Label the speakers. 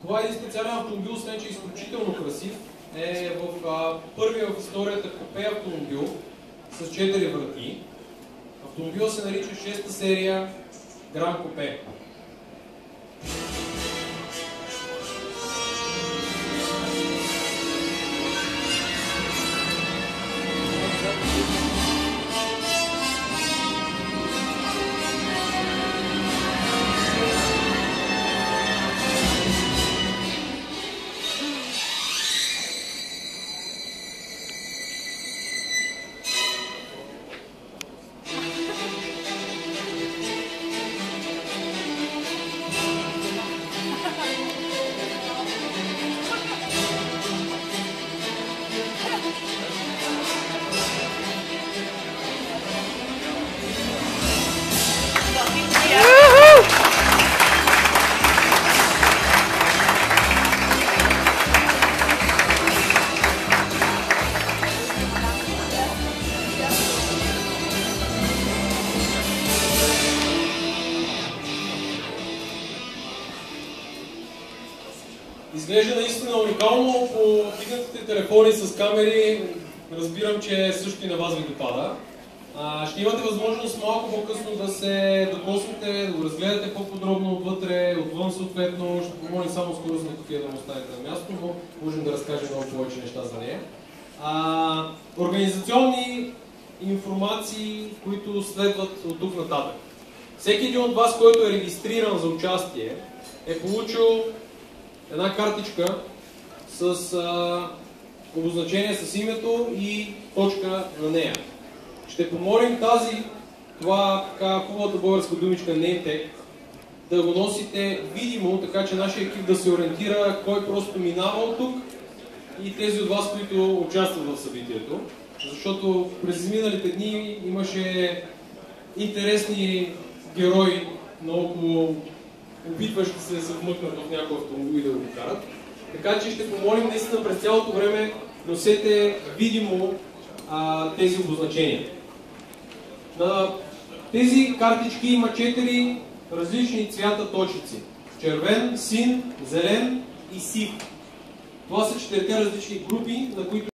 Speaker 1: Това е един специален автомобил, освен че е изключително красив. Е в първия в историята купе автомобил с 4 врати. Автомобилът се нарича 6-та серия Гран Купе. Изглежда наистина уникално. По вдигнатите телефони с камери разбирам, че също и на вас ви допада. Ще имате възможност малко по-късно да се докоснете, да го разгледате по-подробно отвътре, отвън съответно. Ще помолим само скоро на копия да му оставите на място, но можем да разкажем много повече неща за нея. Организационни информации, които следват от тук нататък. Всеки един от вас, който е регистриран за участие, е получил една картичка с обозначение с името и точка на нея. Ще помолим това така хубавата българска думичка name-tag да го носите видимо, така че нашия екип да се ориентира кой просто минава от тук и тези от вас, които участват в събитието. Защото през изминалите дни имаше интересни герои, много опитващи се да се вмъкнат в някой автомобил и да го карат. Така че ще помолим наистина през цялото време носете видимо тези обозначения. На тези картички има 4 различни цвята точици. Червен, син, зелен и сив. Това са 4 различни групи, на които